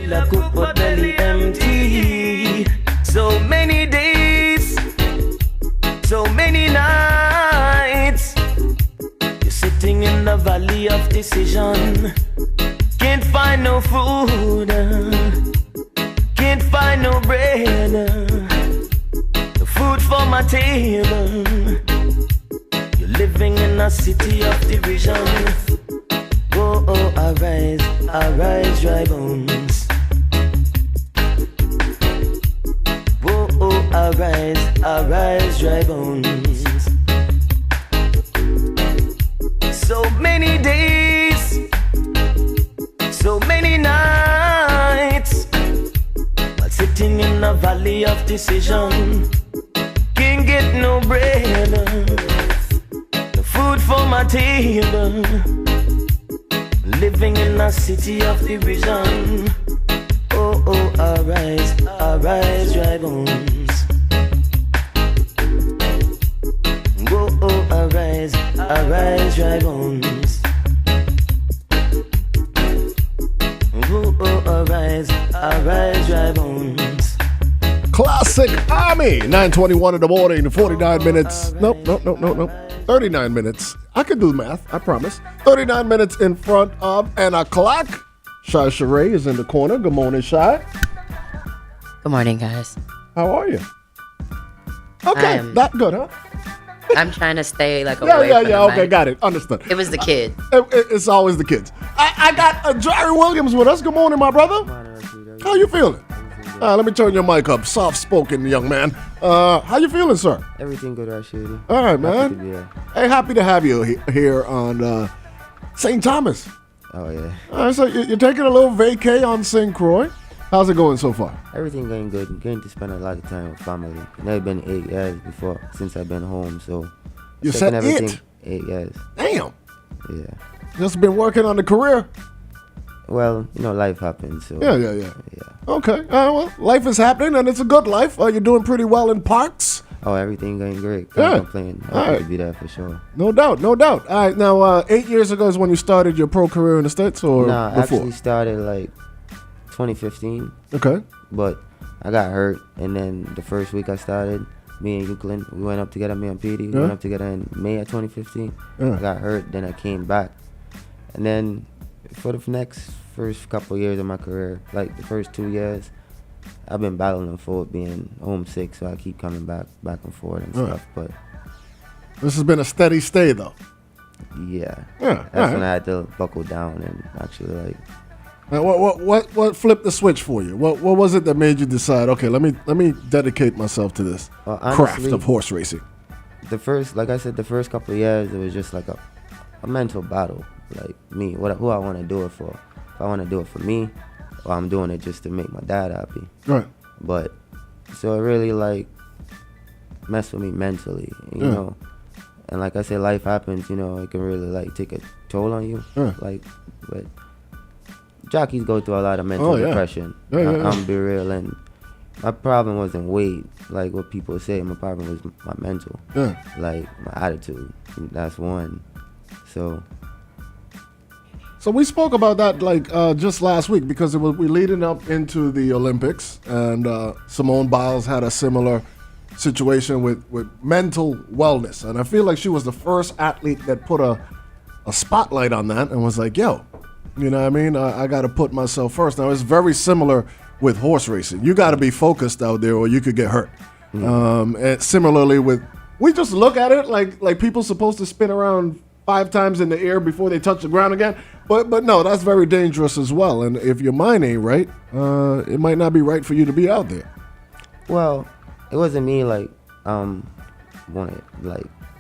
feel like cook but belly empty. So many days, so many nights, you're sitting in the valley of decision. Can't find no food, can't find no bread, no food for my table. You're living in a city of division. Oh, oh, arise, dry bones. Oh, oh, arise, dry bones. So many days, so many nights, while sitting in a valley of decision. Can't get no bread, no food for my table. Living in a city of division. Oh, oh, arise, dry bones. Oh, oh, arise, dry bones. Oh, oh, arise, dry bones. Classic Army. 9:21 in the morning, 49 minutes. Nope. 39 minutes. I can do math, I promise. 39 minutes in front of an o'clock. Jockey A'Jari is in the corner. Good morning, Shy. Good morning, guys. How are you? Okay, that good, huh? I'm trying to stay like away from the Okay, mic. got it. Understood. It was the kid. It's always the kids. I got Jerry Williams with us. Good morning, my brother. How you feeling? Let me turn your mic up. Soft-spoken young man. How you feeling, sir? Everything good, Rashidi. All right, man. Happy to be here. Hey, happy to have you here on St. Thomas. Oh, yeah. All right, so you're taking a little vacay on St. Croix. How's it going so far? Everything going good. I'm going to spend a lot of time with family. Never been 8 years before since I've been home, so... You said everything, it? 8 years. Damn. Yeah. Just been working on the career. Well, life happens, so... Yeah. Okay. Well, life is happening, and it's a good life. You're doing pretty well in parks. Oh, everything going great. Can't complain. Happy to be there for sure. No doubt. All right, now, 8 years ago is when you started your pro career in the States, or Nah, I before? actually started, 2015. Okay. But I got hurt, and then the first week I started, me and Euclid, we went up together, me and Petey. We went up together in May of 2015. I got hurt, then I came back. And then for the first couple years of my career, the first 2 years, I've been battling for being homesick, so I keep coming back and forth and stuff. But this has been a steady stay, though. Yeah. That's when I had to buckle down and actually What flipped the switch for you? What was it that made you decide? Okay, let me dedicate myself to this craft of horse racing. Like I said, the first couple of years, it was just like a mental battle. Like me, who I want to do it for. If I want to do it for me, or I'm doing it just to make my dad happy. Right. But so it really messed with me mentally, you know. And like I said, life happens, it can really take a toll on you. But jockeys go through a lot of mental depression. I'm be real, and my problem wasn't weight, like what people say. My problem was my mental, my attitude. That's one. So we spoke about that just last week because we're leading up into the Olympics, and Simone Biles had a similar situation with mental wellness, and I feel like she was the first athlete that put a spotlight on that and was like, yo, you know what I mean? I got to put myself first. Now, it's very similar with horse racing. You got to be focused out there or you could get hurt. And similarly we just look at it like people supposed to spin around 5 times in the air before they touch the ground again. But no, that's very dangerous as well. And if your mind ain't right, it might not be right for you to be out there. Well, it wasn't me wanted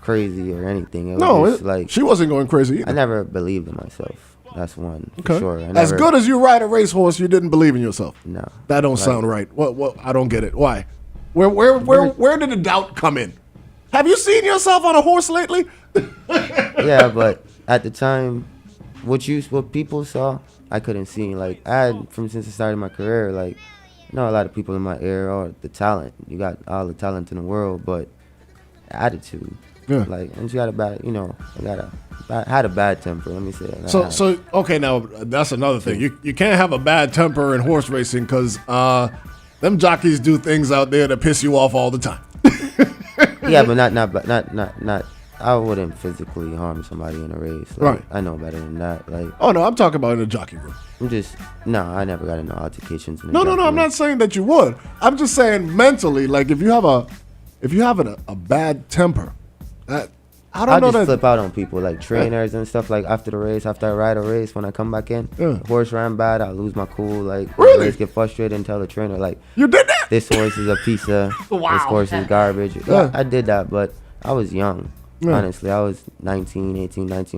crazy or anything. It No, was just, she wasn't going crazy either. I never believed in myself. That's one for Okay. sure. As good as you ride a racehorse, you didn't believe in yourself. No, that don't sound right. What? I don't get it. Why? Where did the doubt come in? Have you seen yourself on a horse lately? Yeah, but at the time, what people saw, I couldn't see. Since I started my career, a lot of people in my area, or the talent. You got all the talent in the world, but attitude. Yeah. Like, and she got a bad, had a bad temper. Let me say that. So okay, now that's another thing. You can't have a bad temper in horse racing because them jockeys do things out there that piss you off all the time. Yeah, but not. I wouldn't physically harm somebody in a race. Like, Right. I know better than that. Like, Oh no, I'm talking about in the jockey room. I never got into altercations. In the No, jockey I'm room. not saying that you would. I'm just saying mentally, like if you have a bad temper, I don't I'll know just that. flip out on people, like trainers and stuff. Like after the race, after I ride a race, when I come back in, Yeah. the horse ran bad, I lose my cool. Like, Really? the race, get frustrated and tell the trainer, like, You did that? this horse is a piece of, Wow. this horse is garbage. Yeah. I did that, but I was young. Yeah. Honestly, I was 19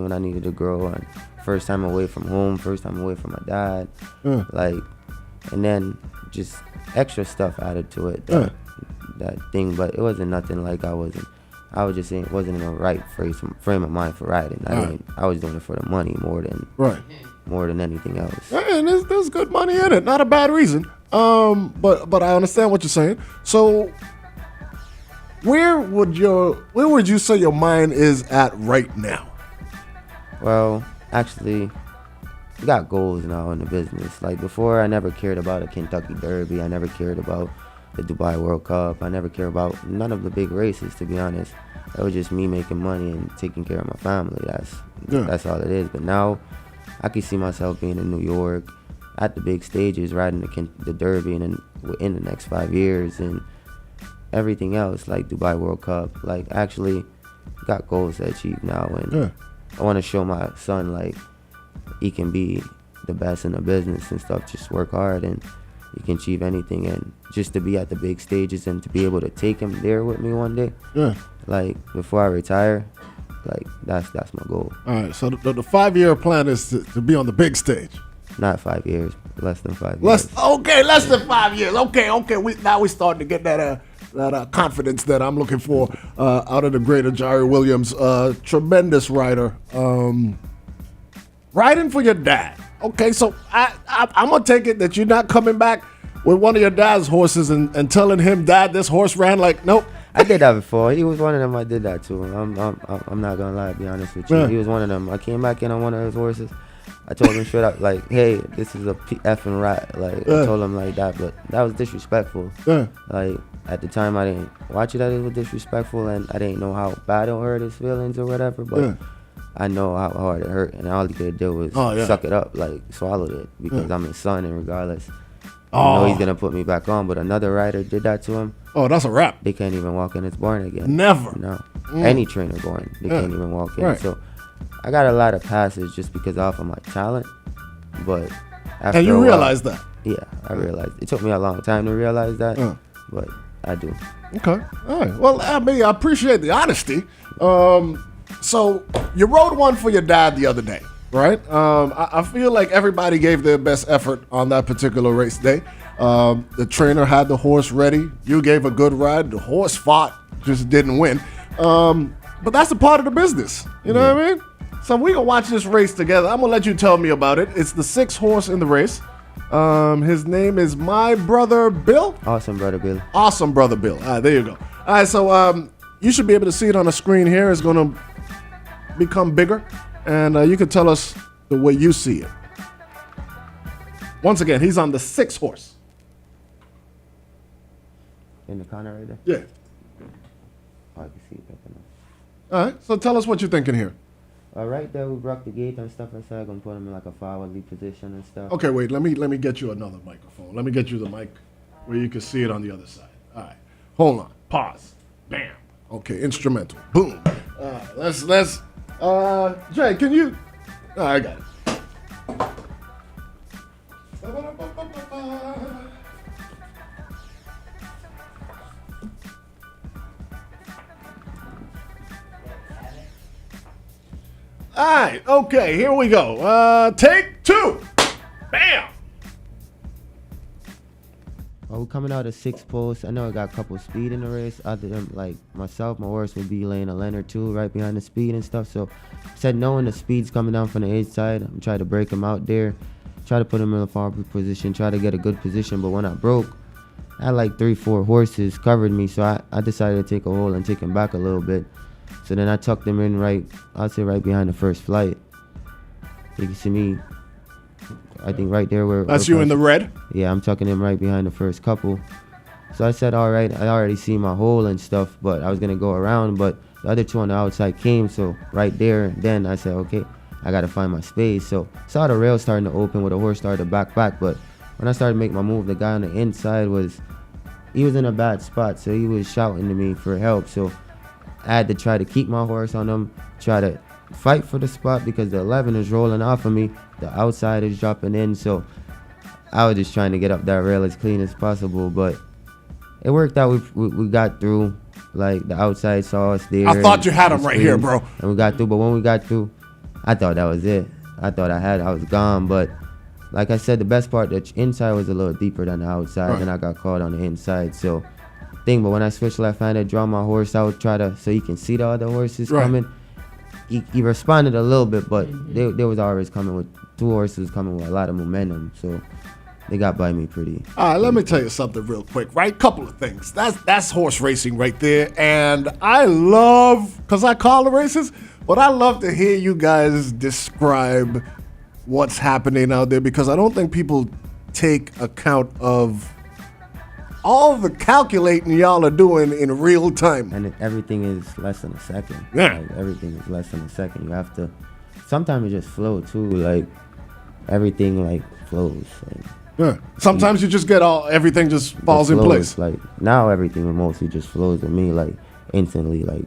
when I needed to grow. And first time away from home, first time away from my dad. Yeah. Like, and then just extra stuff added to it. Yeah. That thing, but it wasn't nothing like I was just saying it wasn't in the right frame of mind for riding. I was doing it for the money more than anything else. And there's good money in it. Not a bad reason. But I understand what you're saying. So where would you say your mind is at right now? Well, actually, we got goals now in the business. Like before, I never cared about a Kentucky Derby. I never cared about the Dubai World Cup. I never cared about none of the big races, to be honest. It was just me making money and taking care of my family. That's all it is. But now, I can see myself being in New York at the big stages, riding the Derby, and then in the next 5 years, and everything else like Dubai World Cup. Like actually, got goals to achieve now, and I want to show my son like he can be the best in the business and stuff. Just work hard and he can achieve anything, and just to be at the big stages and to be able to take him there with me one day. Yeah. Like before I retire, like that's my goal. All right. So the 5-year plan is to be on the big stage. Not 5 years, less than 5 years. Less than 5 years. Okay. We starting to get that confidence that I'm looking for out of the great A'Jari Williams. Tremendous rider. Riding for your dad. Okay, so I'm gonna take it that you're not coming back with one of your dad's horses and telling him, Dad, this horse ran like, nope. I did that before. He was one of them. I did that too. I'm not gonna lie, to be honest with you. Yeah. He was one of them. I came back in on one of his horses. I told him straight up, like, hey, this is a effing rat. Like, I told him like that, but that was disrespectful. Yeah. Like, at the time, I didn't watch it as it was disrespectful, and I didn't know how bad it hurt his feelings or whatever, but I know how hard it hurt, and all he could do was suck it up, like, swallowed it, because I'm his son, and regardless, I know he's going to put me back on, but another rider did that to him. Oh, that's a wrap. They can't even walk in his barn again. Never. No. Any trainer born, they can't even walk in. Right. So I got a lot of passes just because off of my talent, but after And you realize that. Yeah, I realized. It took me a long time to realize that, but I do. Okay. All right. Well, I mean, I appreciate the honesty. So you rode one for your dad the other day, right? I feel like everybody gave their best effort on that particular race day. The trainer had the horse ready. You gave a good ride. The horse fought, just didn't win. But that's a part of the business. You know what I mean? So we gonna watch this race together. I'm gonna let you tell me about it. It's the 6th horse in the race. His name is My Brother Bill. Awesome, Brother Bill. Awesome, Brother Bill. All right, there you go. All right, so you should be able to see it on the screen here. It's going to become bigger, and you can tell us the way you see it. Once again, he's on the 6th horse. In the corner right there? Yeah. Oh, I can see it. All right, so tell us what you're thinking here. Right there, we broke the gate and stuff like that. I'm going to put him in like a forwardly position and stuff. Okay, wait, let me get you another microphone. Let me get you the mic where you can see it on the other side. All right, hold on, pause, bam. Okay, instrumental, boom. Let's Jay, can you? Oh, I got it. All right, okay, here we go. Take 2. Bam. Well, we're coming out of 6th post. I know I got a couple speed in the race. Other than like myself, my horse would be laying a lane or two right behind the speed and stuff. So I said knowing the speed's coming down from the age side, I'm trying to break him out there, try to put him in a forward position, try to get a good position. But when I broke, I had like 3-4 horses covered me, so I decided to take a hole and take him back a little bit. So then I tucked him in I'd say right behind the first flight. You can see me, I think right there where... That's you in the red? Yeah, I'm tucking him right behind the first couple. So I said, all right, I already see my hole and stuff, but I was going to go around, but the other two on the outside came, so right there, then I said, okay, I got to find my space. So saw the rail starting to open where the horse started to back, but when I started to make my move, the guy on the inside he was in a bad spot, so he was shouting to me for help. So I had to try to keep my horse on him, try to fight for the spot because the 11 is rolling off of me, the outside is dropping in, so I was just trying to get up that rail as clean as possible, but it worked out. We got through. Like, the outside saw us there. I thought you had him right here, bro. And we got through, but when we got through, I thought that was it. I thought I was gone, but like I said, the best part, the inside was a little deeper than the outside, right. And I got caught on the inside, so but when I switched left-handed, draw my horse out, so he can see the other horses coming, he responded a little bit, but they was always coming with two horses coming with a lot of momentum, so they got by me pretty. All right, let me tell you something real quick, right? Couple of things. That's horse racing right there, and I love, because I call the races, but I love to hear you guys describe what's happening out there, because I don't think people take account of all the calculating y'all are doing in real time. And everything is less than a second. Yeah. Like, everything is less than a second. You have to, sometimes it just flow too, like everything like flows. Like, yeah. Sometimes you just get everything just falls in place. Like now everything mostly just flows with me, like instantly, like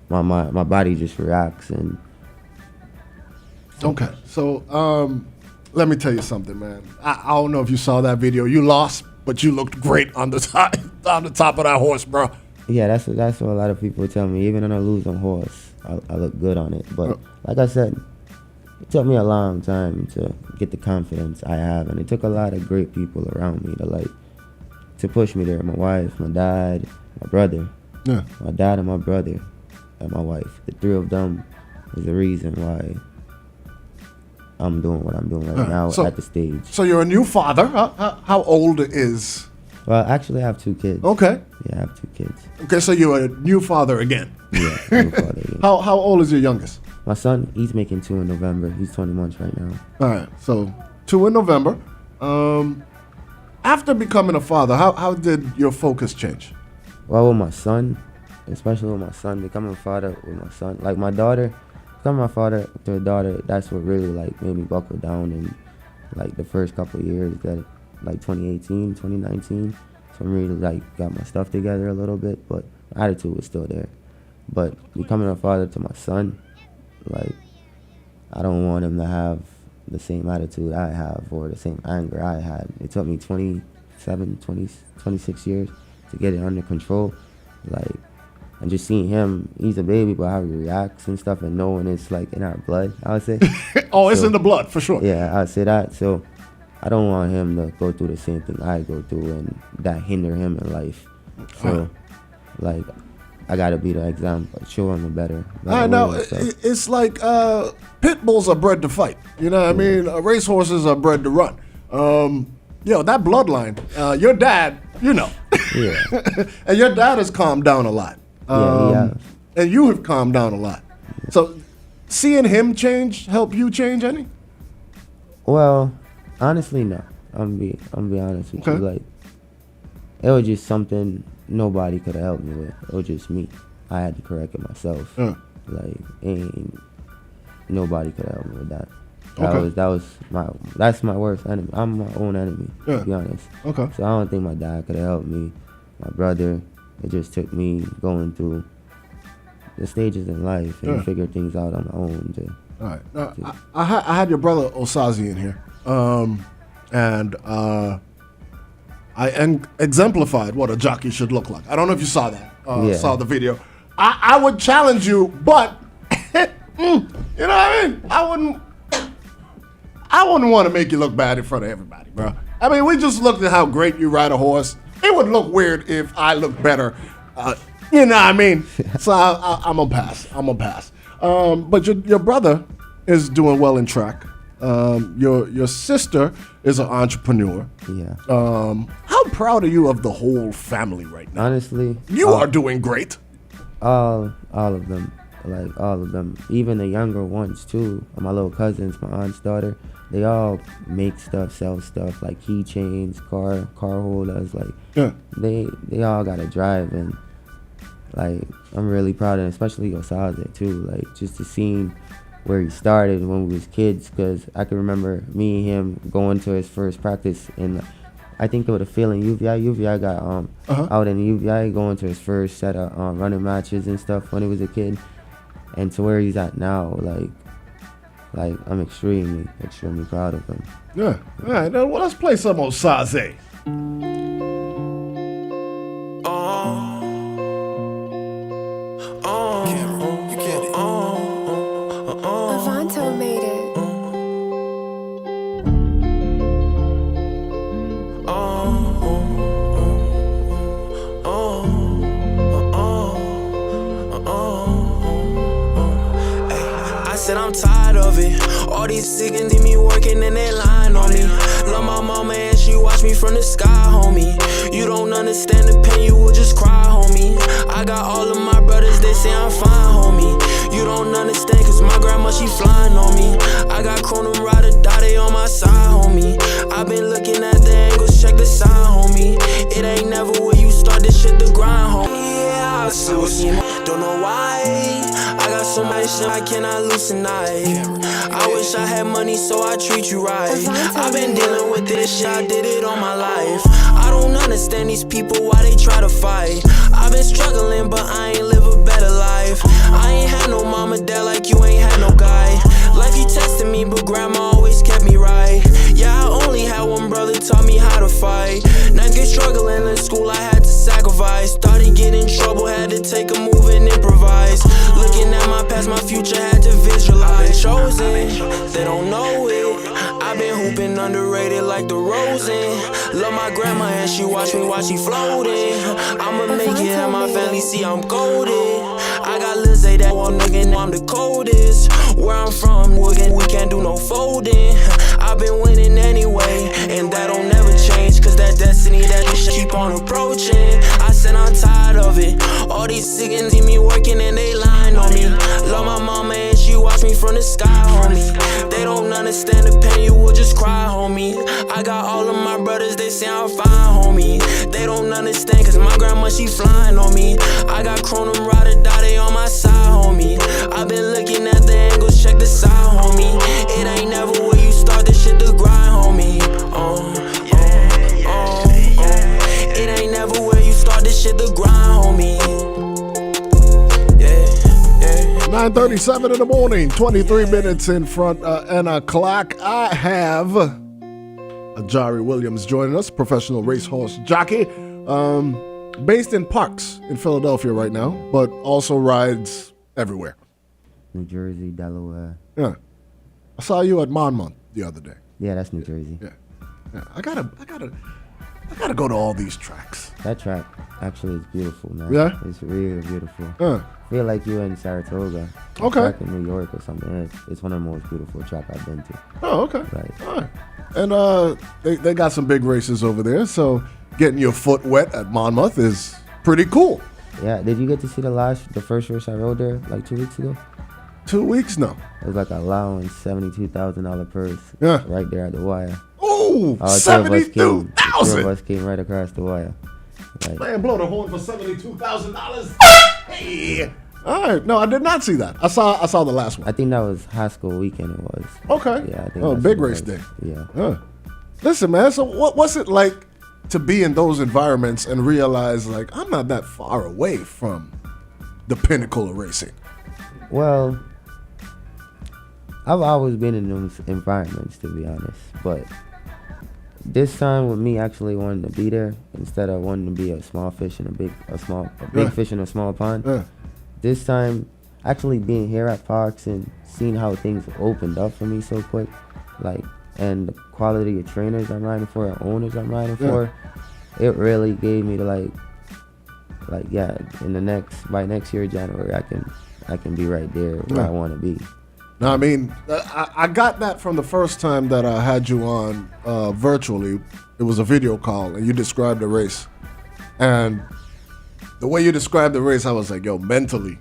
my body just reacts. And okay, so let me tell you something, man. I don't know if you saw that video. You lost, but you looked great on the top of that horse, bro. Yeah, that's what a lot of people tell me. Even when I lose on horse, I look good on it. But like I said, it took me a long time to get the confidence I have, and it took a lot of great people around me to push me there. My wife, my dad, my brother. Yeah. My dad and my brother and my wife. The three of them is the reason why I'm doing what I'm doing right now at the stage. So you're a new father. How old is? Well, actually, I have two kids. Okay. Yeah, I have two kids. Okay, so you're a new father again. Yeah, new father again. How old is your youngest? My son, he's making 2 in November. He's 20 months right now. All right, so 2 in November. After becoming a father, how did your focus change? Well, with my son, especially with my son, becoming a father with my son, like my daughter, becoming my father to a daughter, that's what really like made me buckle down in like the first couple of years, that like 2018, 2019. So I really like got my stuff together a little bit, but my attitude was still there. But becoming a father to my son, like, I don't want him to have the same attitude I have or the same anger I had. It took me 26 years to get it under control. Like, and just seeing him, he's a baby, but how he reacts and stuff, and knowing it's like in our blood, I would say. It's in the blood, for sure. Yeah, I would say that. So I don't want him to go through the same thing I go through and that hinder him in life. So, like, I gotta be the example, show him the better. I know. It's like pit bulls are bred to fight. You know what I mean? Racehorses are bred to run. That bloodline. Your dad, Yeah. And your dad has calmed down a lot. Yeah. And you have calmed down a lot. Yeah. So, seeing him change help you change any? Well, honestly, no. I'm be honest with you. Like, it was just something nobody could have helped me with. It was just me. I had to correct it myself. Like, nobody could have helped me with that. That's my worst enemy. I'm my own enemy, to be honest. Okay. So I don't think my dad could have helped me. My brother, it just took me going through the stages in life and figure things out on my own. All right. Now, I had your brother Osazi in here, and I exemplified what a jockey should look like. I don't know if you saw that, saw the video. I would challenge you, but you know what I mean? I wouldn't want to make you look bad in front of everybody, bro. I mean, we just looked at how great you ride a horse. It would look weird if I looked better. You know what I mean? So I'm gonna pass. But your brother is doing well in track. Your sister is an entrepreneur. Yeah. How proud are you of the whole family right now? Honestly, you are doing great. All of them. like all of them, even the younger ones too. My little cousins, my aunt's daughter, they all make stuff, sell stuff like keychains, car holders. Like they all got a drive, and like I'm really proud of them, especially Osaze too. Like just to see where he started when we was kids, because I can remember me and him going to his first practice in, I think it was a field in UVI. UVI got out in UVI, going to his first set of running matches and stuff when he was a kid, and to where he's at now, like I'm extremely proud of him. Yeah. All right. Now, well, let's play some Osaze. Avanto made it. I said I'm tired of it. All these niggas need me working and they lying on me. Love my mama and she watch me from the sky, homie. You don't understand the pain, you will just cry, homie. I got all of my brothers, they say I'm fine, homie. You don't understand, cause my grandma, she flying on me. I got Chronom ride or die, they on my side, homie. I been looking at the angles, check the sign, homie. It ain't never where you start this shit to grind, homie. Yeah, I so don't know why. I got so much shit I cannot lose tonight. I wish I had money so I treat you right. I've been dealing with this shit, I did it all my life. I don't understand these people, why they try to fight. I've been struggling, but I ain't live a better life. I ain't had no mama, dad like you ain't had no guy. Life you tested me, but grandma always kept me right. Yeah, I only had one brother, taught me how to fight. Ninth grade struggling in school, I had to sacrifice. Started getting in trouble, had to take a move and improvise. Looking at my past, my future, had to visualize. I've been chosen, they don't know it. I've been hooping underrated like the Rosen. Love my grandma and she watch me while she floating. I'ma make it and my family see I'm golden. I got Lizzie that one nigga know I'm the coldest. Where I'm from, we can't do no folding. I've been winning anyway, and that don't never change. Cause that destiny, that this shit keep on approaching. I said I'm tired of it. All these niggas see me working and they lying on me. Love my mama and she watch me from the sky, homie. They don't understand the pain, you will just cry, homie. I got all of my brothers, they say I'm fine, homie. They don't understand, cause my grandma, she flying on me. I got Chronom ride or die, they on my side, homie. I've been looking at the angles, check the side, homie. It ain't never where you start this shit to grind, homie. It ain't never where you start this shit to grind, homie. 9:37 in the morning, 23 minutes in front and a clock. I have A'Jari Williams joining us, professional racehorse jockey, based in Parks in Philadelphia right now, but also rides everywhere. New Jersey, Delaware. Yeah, I saw you at Monmouth the other day. Yeah, that's New Jersey. Yeah. I gotta go to all these tracks. That track actually is beautiful, man. Yeah? It's really beautiful. Yeah. I feel like you're in Saratoga. Okay. Track in New York or something. It's one of the most beautiful tracks I've been to. Oh, okay. Right. All right. And they got some big races over there, so getting your foot wet at Monmouth is pretty cool. Yeah. Did you get to see the first race I rode there like 2 weeks ago? 2 weeks now. It was like a allowance, $72,000 purse. Yeah. Right there at the wire. Oh, Two of $72,000. us came right across the wire. Like, Man, blow the horn for $72,000. Hey. All right. No, I did not see that. I saw the last one. I think that was high school weekend. It was. Okay. Yeah. I think Oh, that's big what it race was. day. Yeah. Listen, man. So what's it like to be in those environments and realize like I'm not that far away from the pinnacle of racing? Well, I've always been in those environments, to be honest. But this time, with me actually wanting to be there instead of wanting to be a small fish in a big fish in a small pond. Yeah. This time, actually being here at Parks and seeing how things opened up for me so quick, like, and the quality of trainers I'm riding for and owners I'm riding for, it really gave me the by next year January I can be right there where I want to be. Now, I mean, I got that from the first time that I had you on virtually. It was a video call, and you described the race. And the way you described the race, I was like, yo, mentally,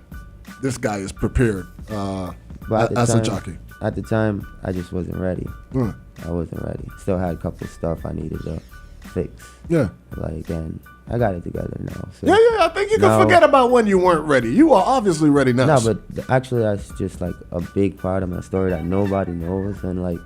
this guy is prepared But as a jockey. At the time, I just wasn't ready. Mm. I wasn't ready. Still had a couple stuff I needed to fix. Yeah. Like, and I got it together now. So Yeah. I think you can forget about when you weren't ready. You are obviously ready now. No, but actually, that's just like a big part of my story that nobody knows, and like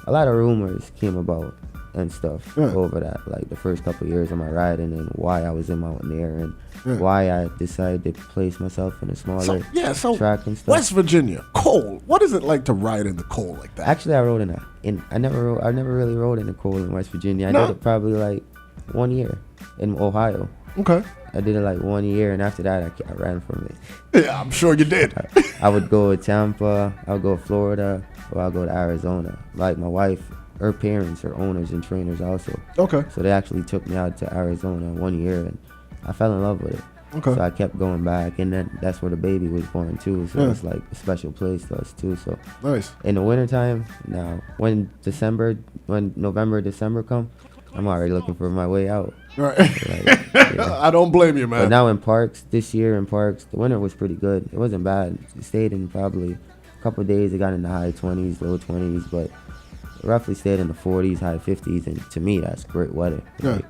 a lot of rumors came about and stuff over that, like the first couple of years of my riding, and why I was in Mountaineer, and why I decided to place myself in a smaller track and stuff. West Virginia, cold. What is it like to ride in the cold like that? Actually, I rode I never really rode in the cold in West Virginia. I did it probably like 1 year in Ohio. Okay. I did it like 1 year, and after that, I ran from it. Yeah, I'm sure you did. I would go to Tampa, I would go to Florida, or I'll go to Arizona. Like my wife, her parents are owners and trainers also. Okay. So they actually took me out to Arizona 1 year, and I fell in love with it. Okay. So I kept going back, and then that's where the baby was born too. So it's like a special place to us too. So nice. In the wintertime, now when November, December come, I'm already looking for my way out. Right. Like, I don't blame you, man. But now in parks, this year in parks, the winter was pretty good. It wasn't bad. It stayed in probably a couple of days. It got in the high 20s, low 20s, but it roughly stayed in the 40s, high 50s, and to me, that's great weather. Like,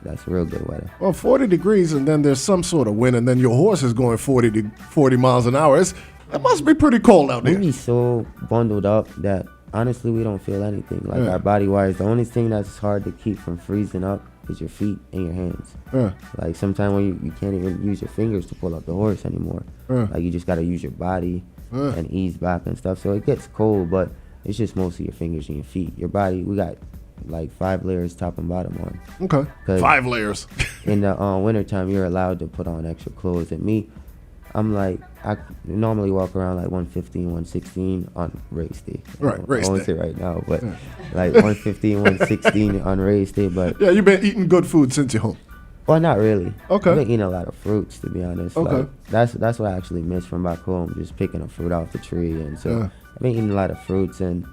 that's real good weather. Well, 40 degrees, and then there's some sort of wind, and then your horse is going 40 miles an hour. It must be pretty cold out there. We be so bundled up that honestly, we don't feel anything. Like our body wise, the only thing that's hard to keep from freezing up is your feet and your hands. Like sometimes when you can't even use your fingers to pull up the horse anymore. Like you just got to use your body and ease back and stuff. So it gets cold, but it's just mostly your fingers and your feet. Your body, we got like 5 layers top and bottom on. Okay. 5 layers. In the wintertime, you're allowed to put on extra clothes. And me, I'm like, I normally walk around like 115, 116 on race day. Right, race day. I won't say right now, but like 115, 116 on race day. But yeah, you've been eating good food since you're home. Well, not really. Okay. I've been eating a lot of fruits, to be honest. Okay. Like, that's what I actually miss from back home, just picking a fruit off the tree. And so I've been eating a lot of fruits and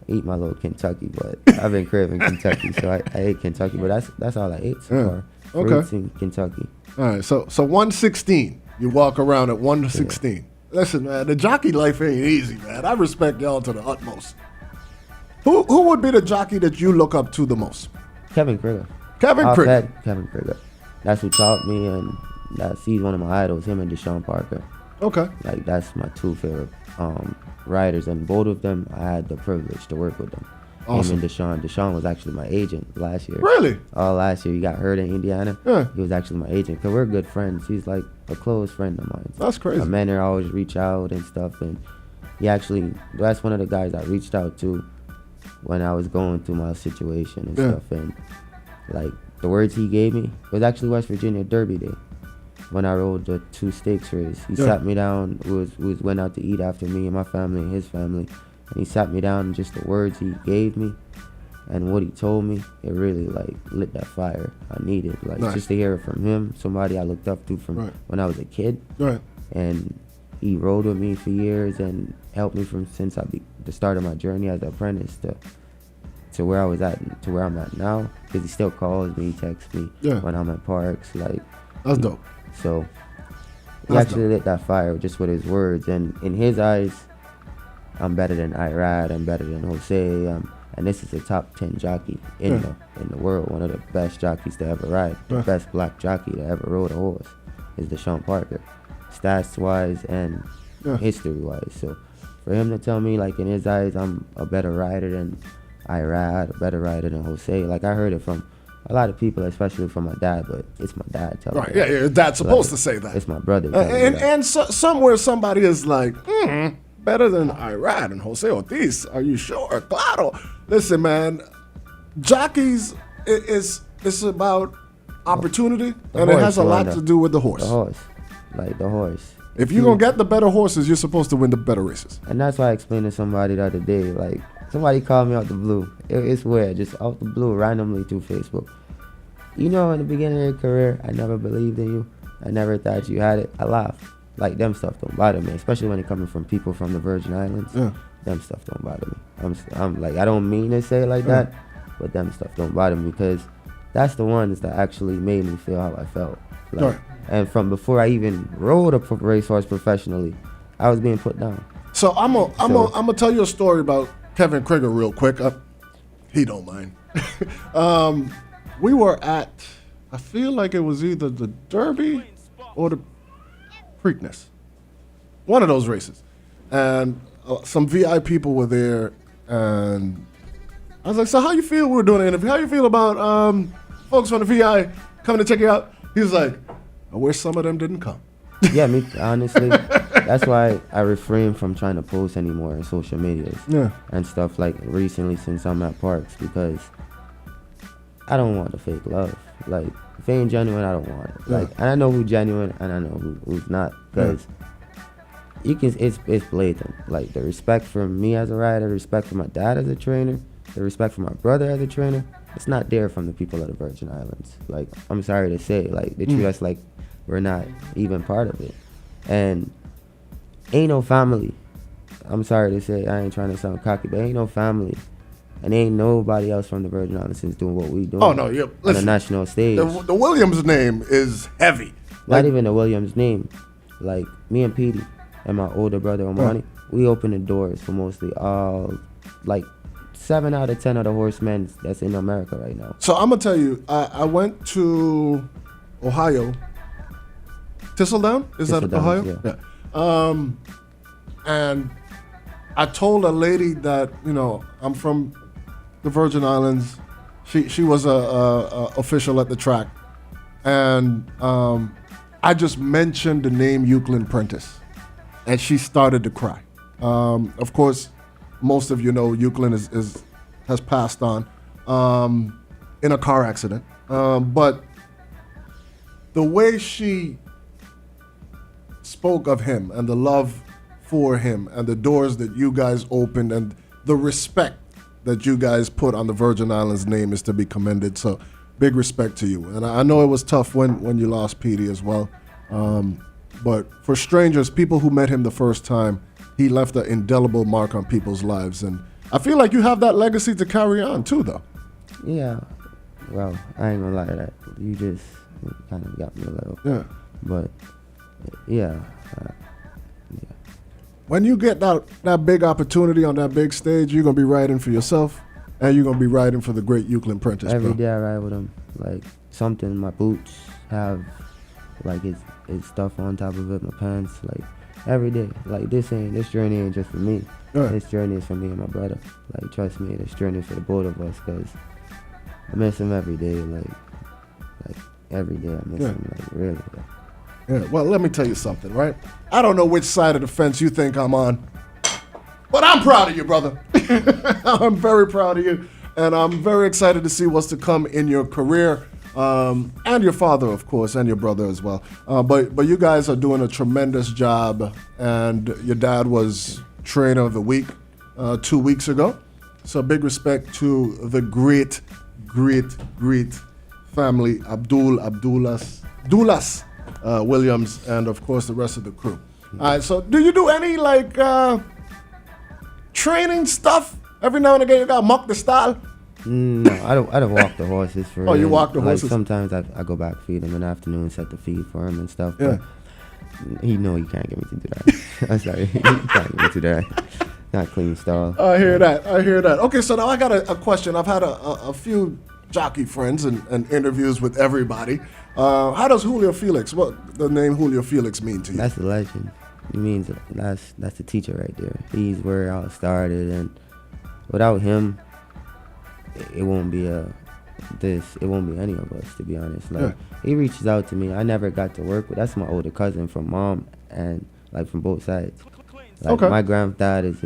eat my little Kentucky, but I've been craving Kentucky, so I ate Kentucky, but that's all I ate so far. Fruits and Kentucky. All right, so 116. You walk around at 116. Yeah. Listen, man, the jockey life ain't easy, man. I respect y'all to the utmost. Who would be the jockey that you look up to the most? Kevin Krieger. Kevin Krieger. Kevin Krieger. That's who taught me, and he's one of my idols. Him and Deshaun Parker. Okay. Like that's my 2 favorite riders, and both of them I had the privilege to work with them. Awesome. Him and Deshaun. Deshaun was actually my agent last year. Really? Last year he got hurt in Indiana. Yeah. He was actually my agent because we're good friends. He's like a close friend of mine. That's crazy. My mentor always reach out and stuff, and that's one of the guys I reached out to when I was going through my situation and stuff. And like the words he gave me was actually West Virginia Derby Day. When I rode the 2 stakes race, he sat me down. We went out to eat after, me and my family and his family, and he sat me down. And just the words he gave me and what he told me, it really like lit that fire I needed. Like just to hear it from him, somebody I looked up to from when I was a kid. Right. And he rode with me for years and helped me from since the start of my journey as an apprentice to where I was at, to where I'm at now. Because he still calls me, texts me when I'm at parks. Like that's dope. So he actually lit that fire just with his words, and in his eyes, I'm better than Irad, I'm better than Jose, and this is a top 10 jockey in the world, one of the best jockeys to ever ride, the best black jockey to ever rode a horse is Deshaun Parker, stats wise and history wise. So for him to tell me like in his eyes I'm a better rider than Irad, a better rider than Jose, like I heard it from a lot of people, especially from my dad, but it's my dad telling me. Right, yeah, dad's supposed to say that. It's my brother. And somewhere somebody is like, better than Irad and Jose Ortiz. Are you sure? Claro. Listen, man, jockeys, it's about opportunity, and it has a lot to do with the horse. The horse. If you're going to get the better horses, you're supposed to win the better races. And that's why I explained to somebody the other day, like, somebody called me out the blue. It's weird, just out the blue, randomly through Facebook. You know, in the beginning of your career, I never believed in you. I never thought you had it. I laugh. Like, them stuff don't bother me, especially when it coming from people from the Virgin Islands. Them stuff don't bother me. I'm like, I don't mean to say it like that, but them stuff don't bother me because that's the ones that actually made me feel how I felt. Like, Right. And from before I even rode a racehorse professionally, I was being put down. So I'm gonna tell you a story about Kevin Krieger real quick. He don't mind. We were at, I feel like it was either the Derby or the Preakness, one of those races, and some VI people were there, and I was like, "So how you feel?" We were doing an interview. How you feel about folks from the VI coming to check you out? He was like, "I wish some of them didn't come." Yeah, me honestly, that's why I refrain from trying to post anymore on social medias and stuff like recently since I'm at parks, because I don't want the fake love. Like, if it ain't genuine, I don't want it. Like, and I know who's genuine and I know who's not, because you can. It's blatant. Like, the respect for me as a rider, respect for my dad as a trainer, the respect for my brother as a trainer, it's not there from the people of the Virgin Islands. Like, I'm sorry to say, like, they treat us like we're not even part of it. And ain't no family. I'm sorry to say, I ain't trying to sound cocky, but ain't no family. And ain't nobody else from the Virgin Islands doing what we doing. Oh no, yeah. On the national stage. The Williams name is heavy. Not even the Williams name. Like, me and Petey and my older brother Omani, we open the doors for mostly all, like, 7 out of 10 of the horsemen that's in America right now. So I'm gonna tell you, I went to Ohio. Thistledown? Is that Ohio? Yeah. And I told a lady that, you know, I'm from the Virgin Islands. She was a official at the track, and I just mentioned the name Euclid Prentice, and she started to cry. Of course, most of you know Euclid has passed on in a car accident, but the way she spoke of him and the love for him and the doors that you guys opened and the respect that you guys put on the Virgin Islands name is to be commended. So big respect to you. And I know it was tough when you lost Petey as well. But for strangers, people who met him the first time, he left an indelible mark on people's lives. And I feel like you have that legacy to carry on too, though. Yeah. Well, I ain't gonna lie to that. You just kind of got me a little. Yeah. But, yeah. When you get that big opportunity on that big stage, you're going to be riding for yourself, and you're going to be riding for the great Euclid Prentice. Every day I ride with him. Like, something in my boots have, like, his stuff on top of it, my pants. Like, every day. Like, this journey ain't just for me. Right. This journey is for me and my brother. Like, trust me, this journey is for the both of us, because I miss him every day. Like every day I miss him, like, really. Yeah, well, let me tell you something, right? I don't know which side of the fence you think I'm on, but I'm proud of you, brother. I'm very proud of you, and I'm very excited to see what's to come in your career, and your father, of course, and your brother as well. But you guys are doing a tremendous job, and your dad was Trainer of the Week 2 weeks ago. So big respect to the great family, Dulas Williams, and of course the rest of the crew. All right, so do you do any like training stuff? Every now and again you got muck the style? No, I don't walk the horses for Oh, you walk the horses? Like, sometimes I go back, feed him in the afternoon, set the feed for him and stuff. Yeah. But he know you can't get me to do that. I'm sorry, you can't get me to do that. Not clean style. I hear that. Okay, so now I got a question. I've had a few jockey friends and interviews with everybody. How does Julio Felix, what the name Julio Felix mean to you? That's the legend. It means that's the teacher right there. He's where it all started, and without him, it won't be it won't be any of us, to be honest. Like, he reaches out to me. I never got to work with. That's my older cousin from mom, and like from both sides. Like, my granddad is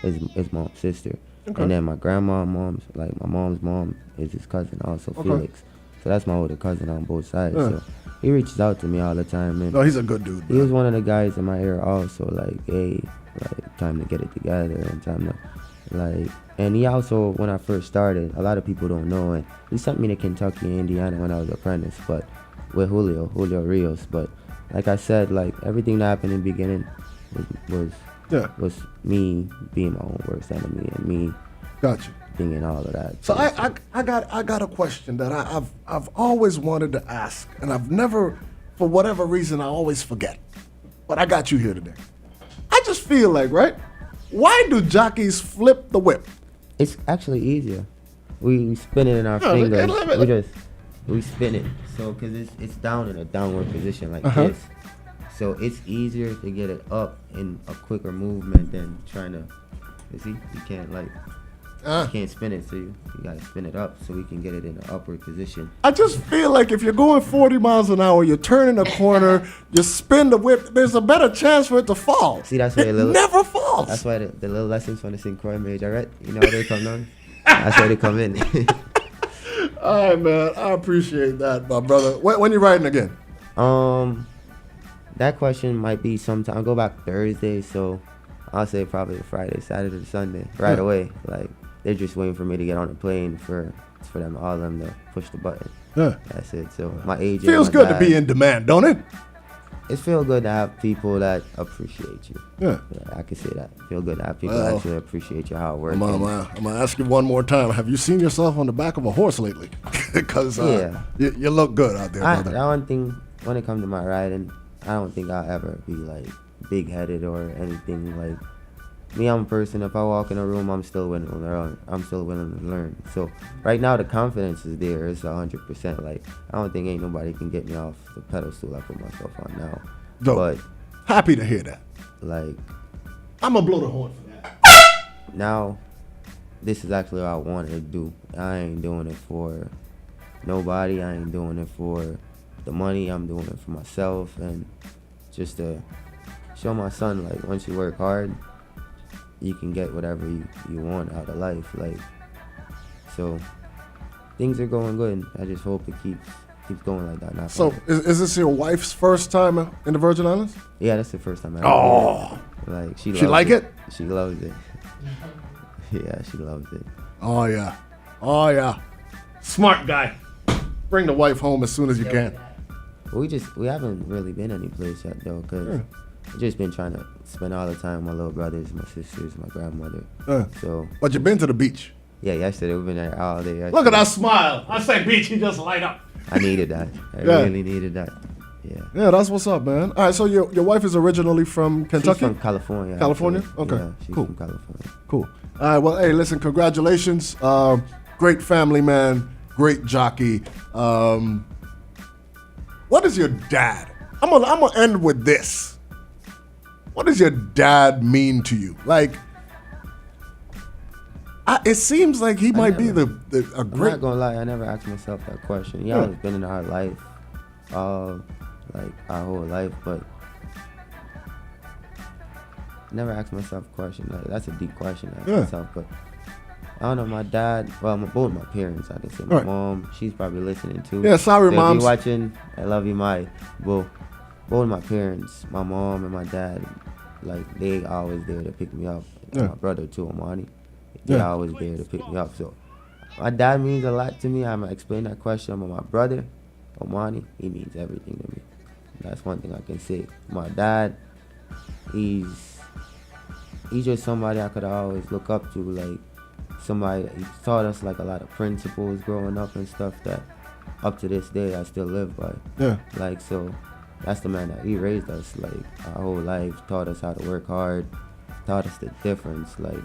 his mom's sister, and then my my mom's mom is his cousin also, Felix. So that's my older cousin on both sides. So he reaches out to me all the time. And no, he's a good dude. He was one of the guys in my era also, like, hey, like, time to get it together and time to, like, and he also, when I first started, a lot of people don't know, and he sent me to Kentucky and Indiana when I was an apprentice, but with Julio Rios. But like I said, like, everything that happened in the beginning was me being my own worst enemy and me acting and all of that. So I got a question that I've always wanted to ask, and I've never, for whatever reason, I always forget. But I got you here today. I just feel like, right? Why do jockeys flip the whip? It's actually easier. We spin it in our fingers. We spin it. So because it's down in a downward position like this. So it's easier to get it up in a quicker movement than trying to. You see, you can't you can't spin it, so you gotta spin it up so we can get it in an upward position. I just feel like if you're going 40 miles an hour, you're turning a corner, you spin the whip, there's a better chance for it to fall. See, that's why it never falls. That's why the little lessons from the Jockey A'Jari, you know how they come down? That's why they come in. All right, man. I appreciate that, my brother. When you riding again? That question might be sometime. I'll go back Thursday, so I'll say probably Friday, Saturday, Sunday, right away. Like, they're just waiting for me to get on the plane for them, all of them to push the button. Yeah. That's it. So my agent. Feels good to be in demand, don't it? It feels good to have people that appreciate you. Yeah. I can say that. Feel good to have people that actually appreciate your hard work. I'm gonna ask you one more time. Have you seen yourself on the back of a horse lately? Because you look good out there, brother. That one thing, when it comes to my riding, I don't think I'll ever be like big-headed or anything. Like me, I'm a person. If I walk in a room, I'm still willing to learn. So right now, the confidence is there. It's 100%. Like I don't think ain't nobody can get me off the pedestal I put myself on now. Dope. But happy to hear that. Like I'm gonna blow the horn for that. Now, this is actually what I wanted to do. I ain't doing it for nobody. I ain't doing it for the money. I'm doing it for myself and just to show my son, like, once you work hard, you can get whatever you want out of life. Like, so things are going good. I just hope it keeps going like that. So is this your wife's first time in the Virgin Islands? Yeah, that's the first time. Like she like it? She loves it. Yeah, she loves it. Oh yeah. Smart guy. Bring the wife home as soon as you can. We haven't really been any place yet though, cause I've just been trying to spend all the time with my little brothers, my sisters, my grandmother. So. But you've been to the beach. Yeah, yesterday we've been there all day. Look at that smile. I say beach, he just light up. I needed that. I really needed that. Yeah. Yeah, that's what's up, man. All right, so your wife is originally from Kentucky? She's from California. California? Actually. Okay. Yeah, she's from California. Cool. All right, well, hey, listen, congratulations. Great family, man. Great jockey. What is your dad? I'm gonna end with this. What does your dad mean to you? Like, it seems like he might be a great. I'm not gonna lie, I never asked myself that question. He always been in our life, like our whole life, but I never asked myself a question. Like, that's a deep question to ask myself, but I don't know. My dad, both my parents, I can say. My mom, she's probably listening too. Yeah, sorry, so mom. If you watching, I love you, both my parents, my mom and my dad, like, they always there to pick me up. My brother too, Omani. They're always there to pick me up. So my dad means a lot to me. I'm gonna explain that question. But my brother, Omani, he means everything to me. That's one thing I can say. My dad, he's just somebody I could always look up to. Like, somebody, he taught us like a lot of principles growing up and stuff that up to this day I still live by. Yeah. Like, so that's the man that he raised us, like, our whole life, taught us how to work hard, taught us the difference, like,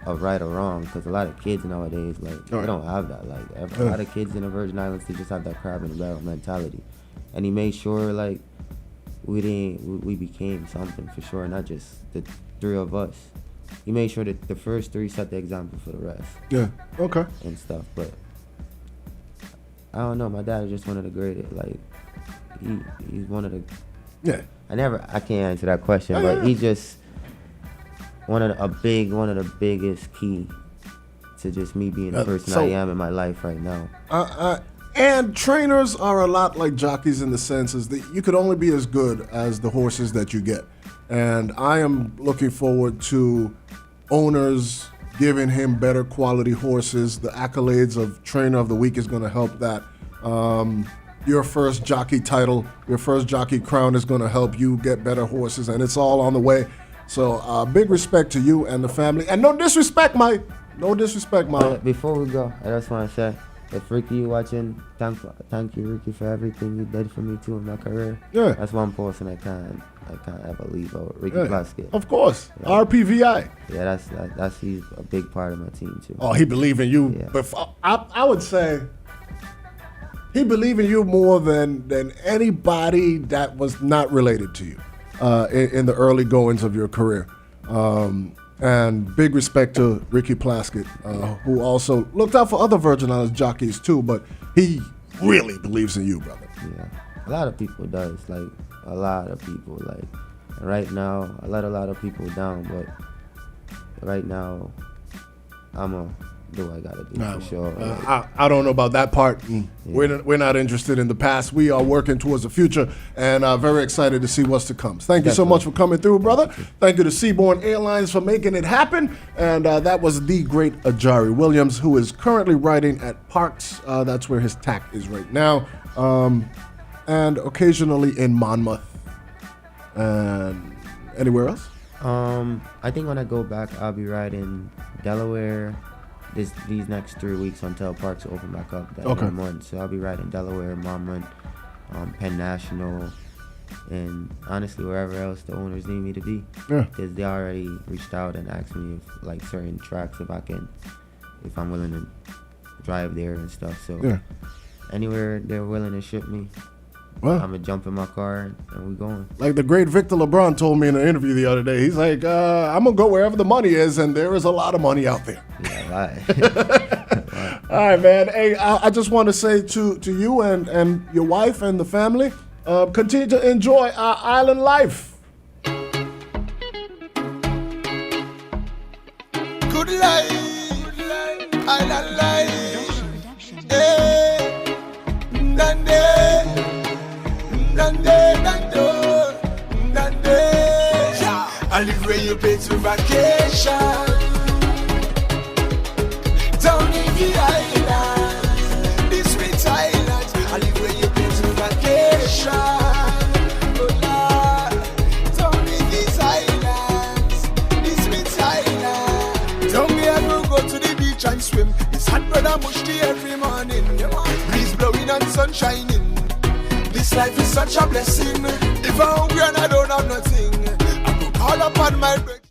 of right or wrong, because a lot of kids nowadays, like, they don't have that. Like, a lot of kids in the Virgin Islands, they just have that crab in the barrel mentality. And he made sure, like, we became something for sure, not just the three of us. He made sure that the first three set the example for the rest. Yeah, okay. And stuff, but I don't know, my dad is just one of the greatest, like, he's one of the... Yeah. I can't answer that question, but he's just one of the biggest key to just me being the person I am in my life right now. And trainers are a lot like jockeys in the sense is that you could only be as good as the horses that you get. And I am looking forward to owners giving him better quality horses. The accolades of Trainer of the Week is going to help that. Your first jockey title, your first jockey crown is going to help you get better horses, and it's all on the way. So big respect to you and the family. And no disrespect, my No disrespect, man. Before we go, I just want to say, if Ricky you watching, thank you, Ricky, for everything you did for me too in my career. Yeah. That's one person I can't ever leave out. Ricky Plaskett. Of course. Yeah. RPVI. Yeah, that's he's a big part of my team too. Oh, he believed in you. Yeah. But I would say he believed in you more than anybody that was not related to you in the early goings of your career. And big respect to Ricky Plaskett, who also looked out for other Virgin Islands jockeys too, but he really believes in you, brother. Yeah, a lot of people does, like a lot of people, like right now I let a lot of people down, but right now I'ma do what I gotta do for sure. I don't know about that part. Yeah. We're not interested in the past. We are working towards the future, and very excited to see what's to come. Thank you so much for coming through, brother. Thank you to Seabourn Airlines for making it happen. And that was the great A'Jari Williams, who is currently writing at Parks. That's where his tack is right now. And occasionally in Monmouth. And anywhere else? I think when I go back, I'll be riding Delaware these next 3 weeks until parks open back up that month. So I'll be riding Delaware, Monmouth, Penn National, and honestly wherever else the owners need me to be. Yeah. Because they already reached out and asked me if like certain tracks if I'm willing to drive there and stuff. So anywhere they're willing to ship me, well, I'm going to jump in my car and we going. Like the great Victor LeBron told me in an interview the other day. He's like, I'm going to go wherever the money is, and there is a lot of money out there. Yeah, right. All right, man. Hey, I just want to say to you and your wife and the family, continue to enjoy our island life. Good life, island life. Hey, I live where you pay to vacation. Down in the island, this sweet island. I live where you pay to vacation. Oh Lord, down in these islands, this sweet island. Down here I go to the beach and swim. It's hot brother mushy every morning. Breeze blowing and sun shining. This life is such a blessing. If I'm hungry and I don't have nothing, I go call upon my bread.